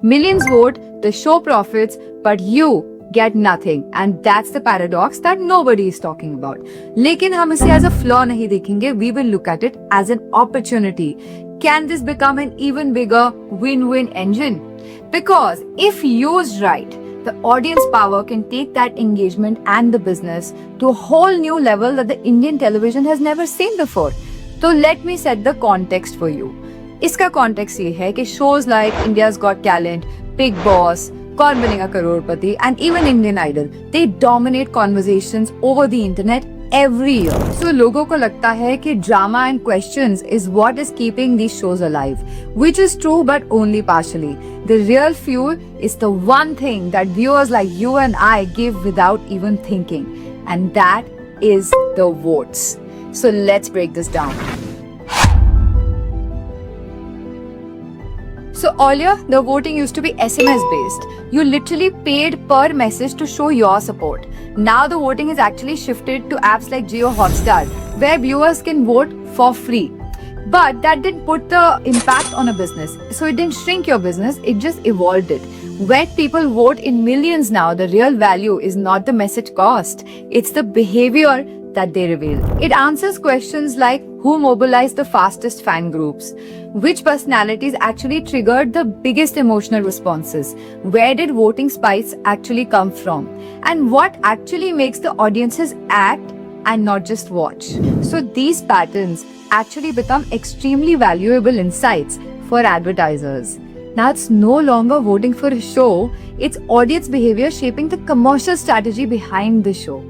Millions vote, the show profits, but you get nothing. And that's the paradox that nobody is talking about. लेकिन हम इसे as a flaw नहीं देखेंगे. We will look at it as an opportunity. Can this become an even bigger win-win engine? Because if used right, the audience power can take that engagement and the business to a whole new level that the Indian television has never seen before. So let me set the context for you. इसका context ये है कि shows like India's Got Talent, Big Boss, कौन बनेगा करोड़पति and even Indian Idol, they dominate conversations over the internet every year. So लोगों को लगता है कि drama and questions is what is keeping these shows alive, which is true but only partially. The real fuel is the one thing that viewers like you and I give without even thinking, and that is the votes. So let's break this down. So earlier, the voting used to be SMS based. You literally paid per message to show your support. Now the voting is actually shifted to apps like Jio Hotstar, where viewers can vote for free. But that didn't put the impact on a business. So it didn't shrink your business, it just evolved it. When people vote in millions now, the real value is not the message cost, it's the behavior that they reveal. It answers questions like who mobilized the fastest fan groups, which personalities actually triggered the biggest emotional responses, where did voting spikes actually come from, and what actually makes the audiences act and not just watch. So these patterns actually become extremely valuable insights for advertisers. Now it's no longer voting for a show, it's audience behavior shaping the commercial strategy behind the show.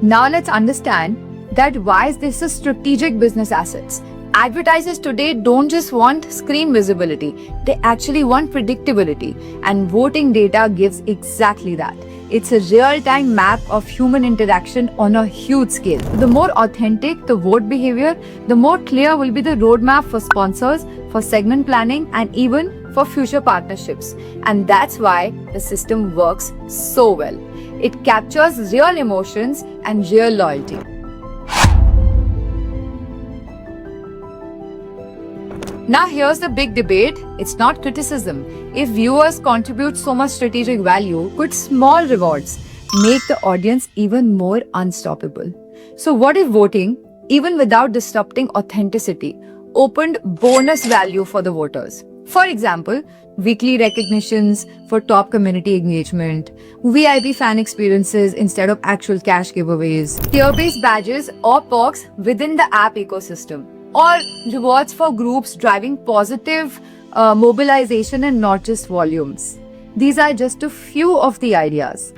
Now let's understand that why is this a strategic business assets. Advertisers today don't just want screen visibility, they actually want predictability, and voting data gives exactly that. It's a real-time map of human interaction on a huge scale. The more authentic the vote behavior, the more clear will be the roadmap for sponsors, for segment planning, and even for future partnerships. And that's why the system works so well. It captures real emotions and real loyalty. Now here's the big debate. It's not criticism. If viewers contribute so much strategic value, could small rewards make the audience even more unstoppable? So what if voting, even without disrupting authenticity, opened bonus value for the voters? For example, weekly recognitions for top community engagement, VIP fan experiences instead of actual cash giveaways, tier-based badges or perks within the app ecosystem, or rewards for groups driving positive mobilization and not just volumes. These are just a few of the ideas.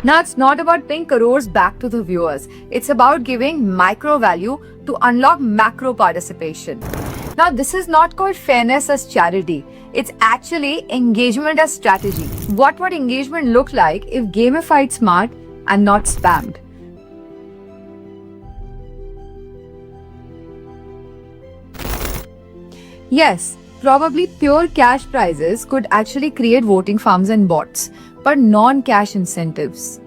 Now it's not about paying crores back to the viewers. It's about giving micro value to unlock macro participation. Now this is not called fairness as charity. It's actually engagement as strategy. What would engagement look like if gamified smart and not spammed? Yes, probably pure cash prizes could actually create voting farms and bots, but non-cash incentives.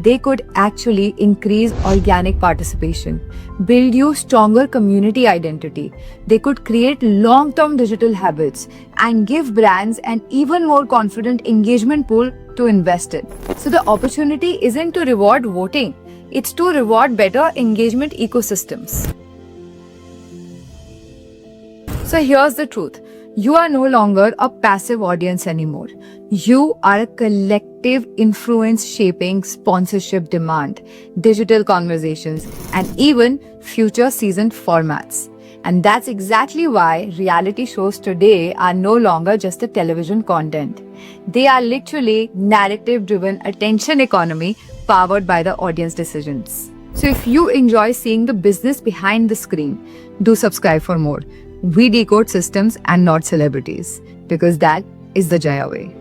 They could actually increase organic participation, build you stronger community identity. They could create long-term digital habits and give brands an even more confident engagement pool to invest in. So the opportunity isn't to reward voting, it's to reward better engagement ecosystems. So here's the truth. You are no longer a passive audience anymore. You are a collective influence shaping sponsorship demand, digital conversations, and even future season formats. And that's exactly why reality shows today are no longer just a television content. They are literally narrative-driven attention economy powered by the audience decisions. So if you enjoy seeing the business behind the screen, do subscribe for more. We decode systems and not celebrities, because that is the Jaya way.